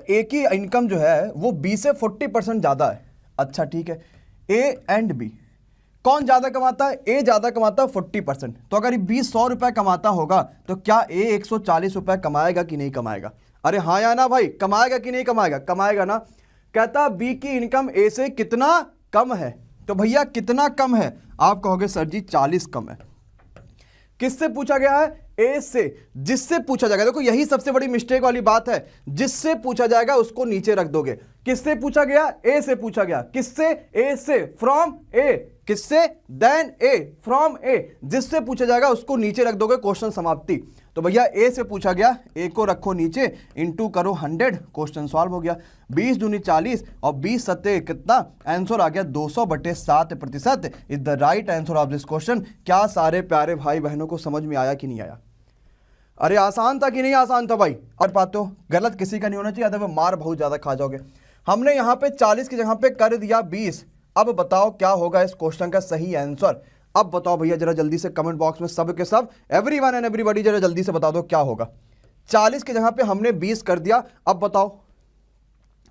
ए की इनकम जो है वो बी से 40% ज्यादा है। अच्छा ठीक है, ए एंड बी कौन ज्यादा कमाता है? ए ज्यादा कमाता है 40%। तो अगर बी 100 रुपए कमाता होगा तो क्या ए 140 रुपए कमाएगा कि नहीं कमाएगा? अरे हाँ या ना भाई, कमाएगा कि नहीं कमाएगा? कमाएगा ना। कहता बी की इनकम ए से कितना कम है। तो भैया कितना कम है? आप कहोगे सर जी 40 कम है। किससे पूछा गया है? ए से। जिससे पूछा जाएगा, देखो यही सबसे बड़ी मिस्टेक वाली बात है, जिससे पूछा जाएगा उसको नीचे रख दोगे। किससे पूछा गया? ए से पूछा गया। किससे? ए से, फ्रॉम ए। किससे? देन ए, फ्रॉम ए। जिससे पूछा जाएगा उसको नीचे रख दोगे, क्वेश्चन समाप्ति। तो भैया ए से पूछा गया, ए को रखो नीचे, इंटू करो 100, क्वेश्चन सॉल्व हो गया। 20 दूनी 40 और 20 सत्ते कितना? आंसर आ गया 200/7% is the right answer of this question. क्या सारे प्यारे भाई बहनों को समझ में आया कि नहीं आया? अरे आसान था कि नहीं आसान था भाई? और पाते हो गलत किसी का नहीं होना चाहिए, अगर मार बहुत ज्यादा खा जाओगे। हमने यहाँ पे 40 की जगह पे कर दिया 20। अब बताओ क्या होगा इस क्वेश्चन का सही आंसर? अब बताओ भैया जरा जल्दी से कमेंट बॉक्स में सब के सब, एवरीवन एंड एवरीबॉडी जरा जल्दी से बता दो क्या होगा। 40 की जगह पे हमने 20 कर दिया। अब बताओ।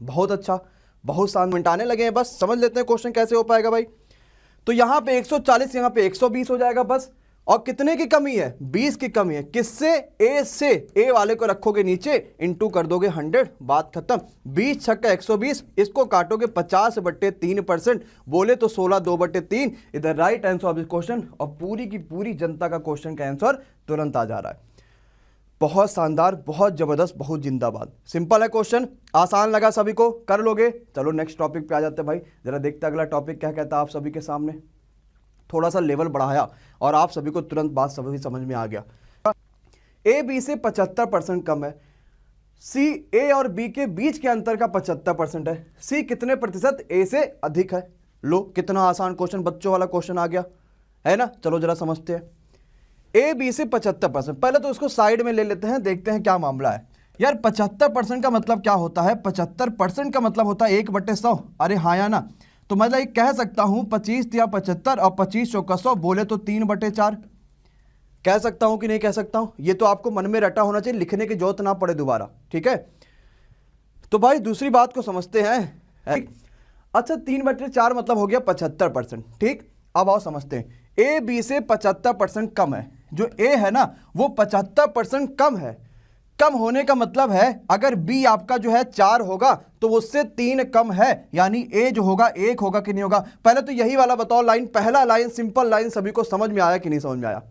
बहुत अच्छा, बहुत शान मिटाने लगे हैं, बस समझ लेते हैं क्वेश्चन कैसे हो पाएगा भाई। तो यहाँ पे 140, यहाँ पे 120 हो जाएगा बस। और कितने की कमी है? 20 की कमी है। किससे? ए से। ए वाले को रखोगे नीचे, इंटू कर दोगे 100, बात खत्म। 20 छक्का 120, इसको काटोगे 50/3%, बोले तो 16 2/3 इधर right answer of this question. और पूरी की पूरी जनता का क्वेश्चन का आंसर तुरंत आ जा रहा है। बहुत शानदार, बहुत जबरदस्त, बहुत जिंदाबाद। सिंपल है क्वेश्चन, आसान लगा सभी को, कर लोगे। चलो नेक्स्ट टॉपिक पे आ जाते हैं भाई, जरा देखते अगला टॉपिक क्या कहता है आप सभी के सामने। थोड़ा सा लेवल बढ़ाया और आप सभी को तुरंत बात सभी समझ में आ गया। ए बी से 75% कम है। सी ए और बी के बीच के अंतर का 75% है। सी कितने प्रतिशत ए से अधिक है? लो कितना आसान क्वेश्चन, बच्चों वाला क्वेश्चन आ गया है ना। चलो जरा समझते हैं। ए बी से 75%, पहले तो उसको साइड में ले लेते हैं, देखते हैं क्या मामला है। यार 75% का मतलब क्या होता है? 75% का मतलब होता है 1/100। अरे हाँ या ना। तो मतलब ये कह सकता हूं 25 या 75 और 25 चौका 100, बोले तो 3/4 कह सकता हूं कि नहीं कह सकता हूं? ये तो आपको मन में रटा होना चाहिए, लिखने की जरूरत ना पड़े दोबारा, ठीक है। तो भाई दूसरी बात को समझते हैं। अच्छा 3/4 मतलब हो गया 75%, ठीक। अब आओ समझते हैं। ए बी से 75% कम है। जो ए है ना वो 75% कम है। कम होने का मतलब है अगर बी आपका जो है 4 होगा तो उससे 3 कम है, यानी ए जो होगा 1 होगा कि नहीं होगा? पहले तो यही वाला बताओ लाइन, पहला लाइन सिंपल लाइन सभी को समझ में आया कि नहीं समझ में आया?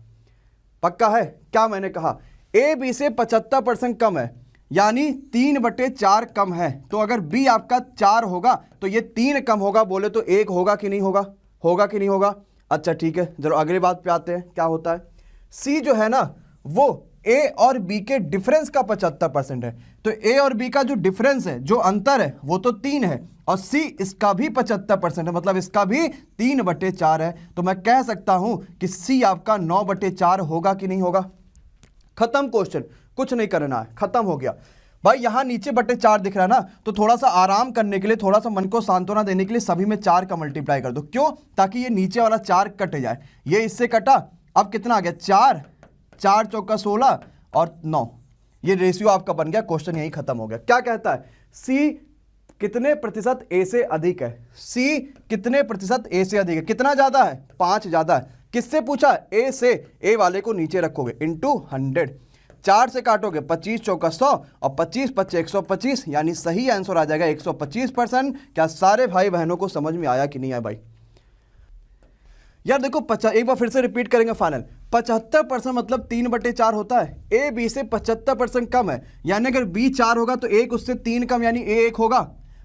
पक्का है? क्या मैंने कहा? ए बी से 75% कम है, यानी 3/4 कम है। तो अगर बी आपका 4 होगा तो ये 3 कम होगा, बोले तो 1 होगा कि नहीं होगा? होगा कि नहीं होगा? अच्छा ठीक है, जरा अगली बात पे आते हैं क्या होता है। सी जो है ना वो ए और बी के डिफरेंस का 75% है। तो ए और बी का जो डिफरेंस है, जो अंतर है, वो तो 3 है। और सी इसका भी 75% है, मतलब इसका भी 3/4 है। तो मैं कह सकता हूं कि सी आपका 9/4 होगा कि नहीं होगा? खत्म क्वेश्चन, कुछ नहीं करना है, खत्म हो गया भाई। यहां नीचे 4 दिख रहा है ना, तो थोड़ा सा आराम करने के लिए, थोड़ा सा मन को सांत्वना देने के लिए सभी में 4 का मल्टीप्लाई कर दो। क्यों? ताकि ये नीचे वाला 4 कट जाए। ये इससे कटा, अब कितना आ गया? 4 4 चौका 16 और 9, ये रेशियो आपका बन गया। क्वेश्चन यही खत्म हो गया। क्या कहता है? सी कितने प्रतिशत ए से अधिक है? सी कितने प्रतिशत ए से अधिक है? कितना ज्यादा है? 5 ज्यादा है। किससे पूछा? ए से। ए वाले को नीचे रखोगे, इंटू 100, 4 से काटोगे 25 चौका 100 और 25 5 125, यानी सही आंसर आ जाएगा 125%। क्या सारे भाई बहनों को समझ में आया कि नहीं आया भाई? यार देखो एक बार फिर से रिपीट करेंगे फाइनल। 75% मतलब 3/4 होता है। ए बी से 75% कम है, यानी अगर बी 4 होगा तो 1 उससे 3 कम, यानी ए 1 होगा।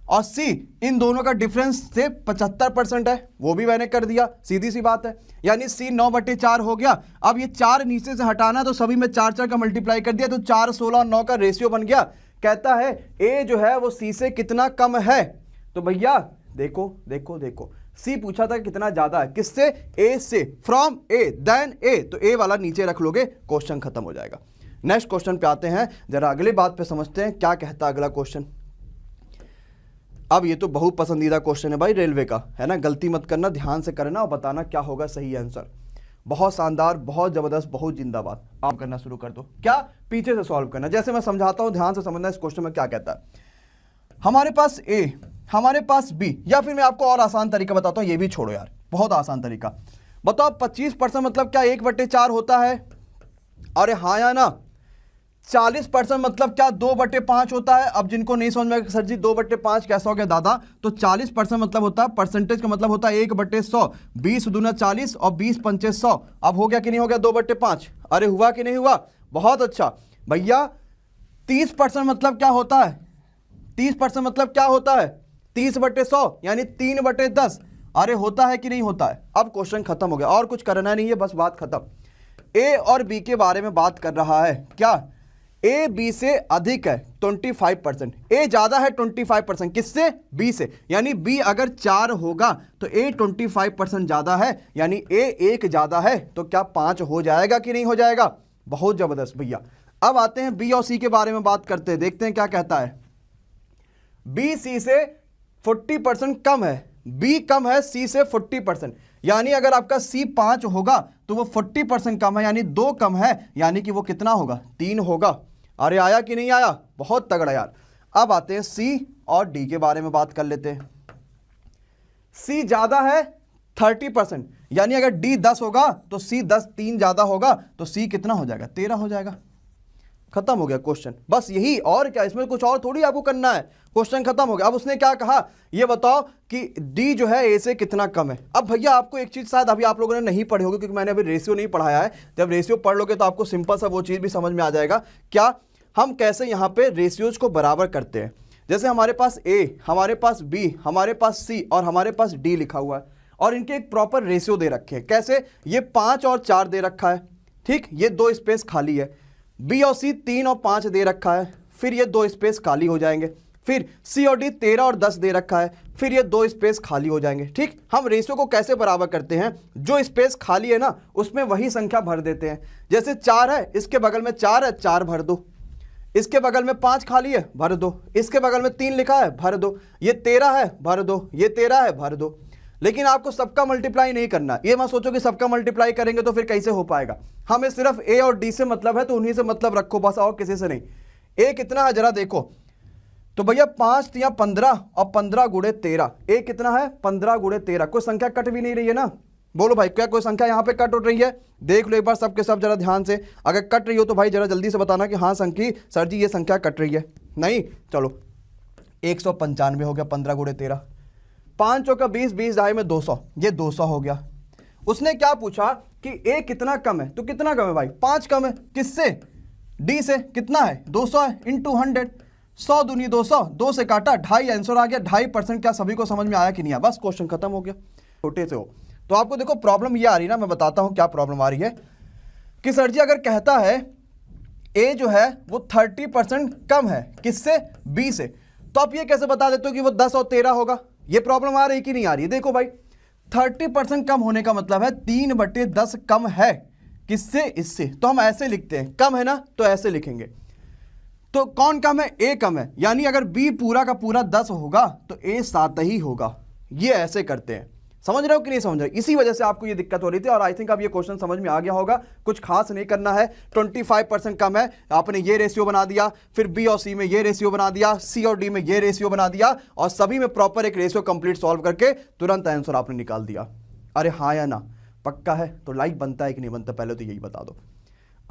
और सी इन दोनों का डिफरेंस से 75% है, वो भी मैंने कर दिया, सीधी सी बात है। यानी सी 9/4 हो गया। अब ये 4 नीचे से हटाना, तो सभी में 4 का मल्टीप्लाई कर दिया, तो 4 16 और 9 का रेशियो बन गया। कहता है ए जो है वो सी से कितना कम है? तो भैया देखो देखो देखो, सी पूछा था कितना ज्यादा है। किससे? ए से, फ्रॉम ए, देन ए। तो ए वाला नीचे रख लोगे, क्वेश्चन खत्म हो जाएगा। नेक्स्ट क्वेश्चन पे आते हैं, जरा अगली बात पे समझते हैं क्या कहता है अगला क्वेश्चन। अब ये तो बहुत पसंदीदा क्वेश्चन है भाई रेलवे का, है ना। गलती मत करना, ध्यान से करना और बताना क्या होगा सही आंसर। बहुत शानदार, बहुत जबरदस्त, बहुत जिंदाबाद। आप करना शुरू कर दो। क्या? पीछे से सॉल्व करना, जैसे मैं समझाता हूं ध्यान से समझना इस क्वेश्चन में क्या कहता है। हमारे पास ए, हमारे पास बी, या फिर मैं आपको और आसान तरीका बताता हूं, ये भी छोड़ो यार, बहुत आसान तरीका बताओ। 25% मतलब क्या 1/4 होता है? अरे हाँ या ना। 40% मतलब क्या 2/5 होता है? अब जिनको नहीं समझ में आएगा सर जी 2/5 कैसा हो गया दादा, तो 40% मतलब होता है, परसेंटेज का मतलब होता है 1/100, 20 दूना 40 और 20 पंचे 100। अब हो गया कि नहीं हो गया 2/5? अरे हुआ कि नहीं हुआ? बहुत अच्छा भैया। 30% मतलब क्या होता है? 30% मतलब क्या होता है? 30/100 यानी 3/10। अरे होता है कि नहीं होता है? अब क्वेश्चन खत्म हो गया, और कुछ करना नहीं है, बस बात खत्म। ए और बी के बारे में बात कर रहा है, क्या ए बी से अधिक है 25%, ए ज्यादा है 25%, किससे? बी से। यानी बी अगर 4 होगा तो ए 25% ज्यादा है, यानी ए 1 ज्यादा है, तो क्या 5 हो जाएगा कि नहीं हो जाएगा? बहुत जबरदस्त भैया। अब आते हैं बी और सी के बारे में बात करते हैं, देखते हैं क्या कहता है। बी सी से 40% कम है, बी कम है सी से 40%, यानी अगर आपका सी 5 होगा तो वो 40% कम है, यानी 2 कम है, यानी कि वो कितना होगा? 3 होगा। अरे आया कि नहीं आया? बहुत तगड़ा यार। अब आते हैं सी और डी के बारे में बात कर लेते हैं। सी ज्यादा है 30%, यानी अगर डी 10 होगा तो सी 10, 3 ज्यादा होगा तो सी कितना हो जाएगा? 13 हो जाएगा। खत्म हो गया क्वेश्चन, बस यही, और क्या इसमें कुछ और थोड़ी आपको करना है, क्वेश्चन खत्म हो गया। अब उसने क्या कहा, ये बताओ कि डी जो है ए से कितना कम है। अब भैया आपको एक चीज शायद अभी आप लोगों ने नहीं पढ़ी होगी, क्योंकि मैंने अभी रेशियो नहीं पढ़ाया है। जब रेशियो पढ़ लोगे तो आपको सिंपल सा वो चीज भी समझ में आ जाएगा, क्या हम कैसे यहाँ पे रेशियोज को बराबर करते हैं। जैसे हमारे पास ए, हमारे पास बी, हमारे पास सी और हमारे पास डी लिखा हुआ है, और इनके एक प्रॉपर रेशियो दे रखे हैं। कैसे? ये 5 और 4 दे रखा है, ठीक, ये 2 स्पेस खाली है। बी और सी 3 और 5 दे रखा है, फिर ये 2 स्पेस खाली हो जाएंगे। फिर सी और डी 13 और 10 दे रखा है, फिर ये 2 स्पेस खाली हो जाएंगे। ठीक, हम रेशियो को कैसे बराबर करते हैं? जो स्पेस खाली है ना उसमें वही संख्या भर देते हैं। जैसे 4 है, इसके बगल में 4 है, 4 भर दो। इसके बगल में 5 खाली है, भर दो। इसके बगल में 3 लिखा है, भर दो। ये 13 है, भर दो। ये 13 है, भर दो। लेकिन आपको सबका मल्टीप्लाई नहीं करना। ये मत सोचो कि सबका मल्टीप्लाई करेंगे तो फिर कैसे हो पाएगा। हमें सिर्फ ए और डी से मतलब है, तो उन्हीं से मतलब रखो बस, और किसी से नहीं। ए कितना है जरा देखो, तो भैया 5 या 15 और 15 गुणे 13, ए कितना है? 15 गुणे 13। कोई संख्या कट भी नहीं रही है ना? बोलो भाई, क्या कोई संख्या यहाँ पे कट उठ रही है? देख लो एक बार सबके सब जरा ध्यान से। अगर कट रही हो तो भाई जरा जल्दी से बताना कि हाँ संख्या सर जी ये संख्या कट रही है। नहीं, चलो 195 हो गया 15 गुणे 13। 5 चौका 20, 20 ढाई में 200, ये 200 हो गया। उसने क्या पूछा कि ए कितना कम है, तो कितना कम है भाई? 5 कम है। किससे? डी से। कितना है? 200 है, इंटू 100। 100 दूनी 200, 2 से काटा, 2.5 आंसर आ गया। 2.5%। क्या सभी को समझ में आया कि नहीं आया? बस क्वेश्चन खत्म हो गया। छोटे से हो तो आपको देखो प्रॉब्लम ये आ रही है ना, मैं बताता हूं क्या प्रॉब्लम आ रही है कि सर जी अगर कहता है ए जो है वो 30% कम है, किससे? बी से, तो आप ये कैसे बता देते हो कि वो 10 और 13 होगा? ये प्रॉब्लम आ रही कि नहीं आ रही? देखो भाई 30% कम होने का मतलब है 3/10 कम है, किससे? इससे। तो हम ऐसे लिखते हैं, कम है ना तो ऐसे लिखेंगे। तो कौन कम है? ए कम है, यानी अगर बी पूरा का पूरा 10 होगा तो ए 7 ही होगा। ये ऐसे करते हैं। समझ रहे हो कि नहीं समझ रहे? इसी वजह से आपको ये दिक्कत हो रही थी, और आई थिंक अब ये क्वेश्चन समझ में आ गया होगा। कुछ खास नहीं करना है। 25% कम है, आपने ये रेशियो बना दिया, फिर बी और सी में ये रेशियो बना दिया, सी और डी में ये रेशियो बना दिया, और सभी में प्रॉपर एक रेशियो कंप्लीट सॉल्व करके तुरंत आंसर आपने निकाल दिया। अरे हाँ या ना? पक्का है? तो लाइक बनता है कि नहीं बनता, पहले तो यही बता दो।